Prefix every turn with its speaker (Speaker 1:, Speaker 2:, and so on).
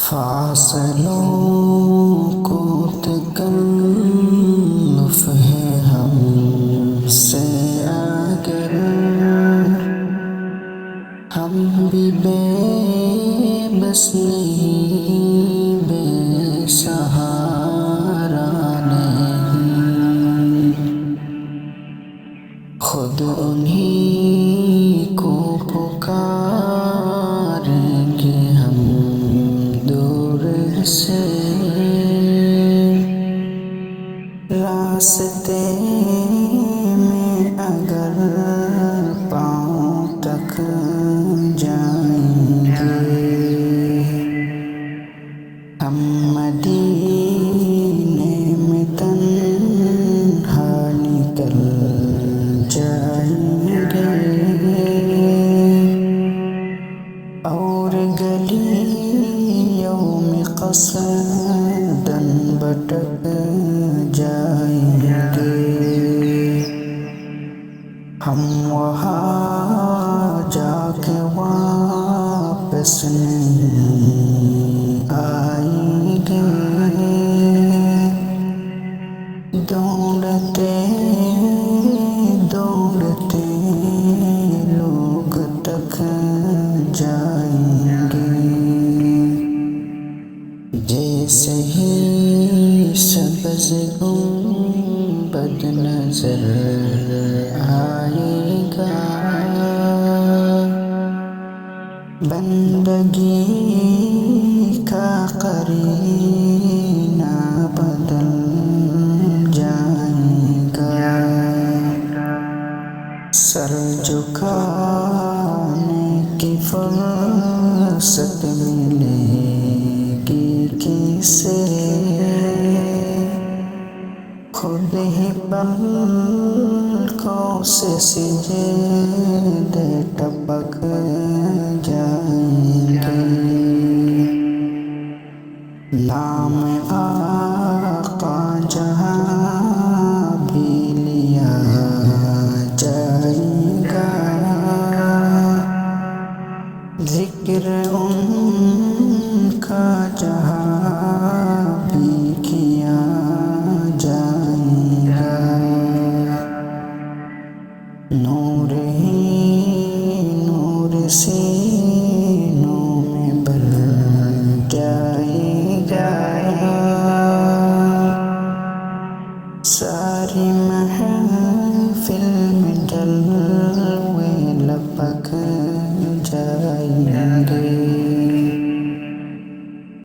Speaker 1: فاصلوں کو تکلف ہے ہم سے اگر ہم بھی بے بس نہیں، بے سہارا نہیں، خود انہی کو پکاریں گے ہم دور سے، راستے میں اگر پاؤں تک جائیں گے ہم مدینے میں تنہا نکل جائیں گے، اور گلیوں میں قصداً بھٹک جائیں گے، ہم وہاں جا کے واپس نہیں آئیں گے، دوڑتے دوڑتے لوگ تک جائیں گے، جیسے ہی سبز گنبد نظر آئے گا، بندگی کا قرینہ بدل جائے گا، سر جھکانے کی فرصت ملے گی کسے، خود ہی پلکوں سے سجدے ٹپک جائیں گے، نام آقا جہاں بھی لیا جائے گا، ذکر ان کا جہاں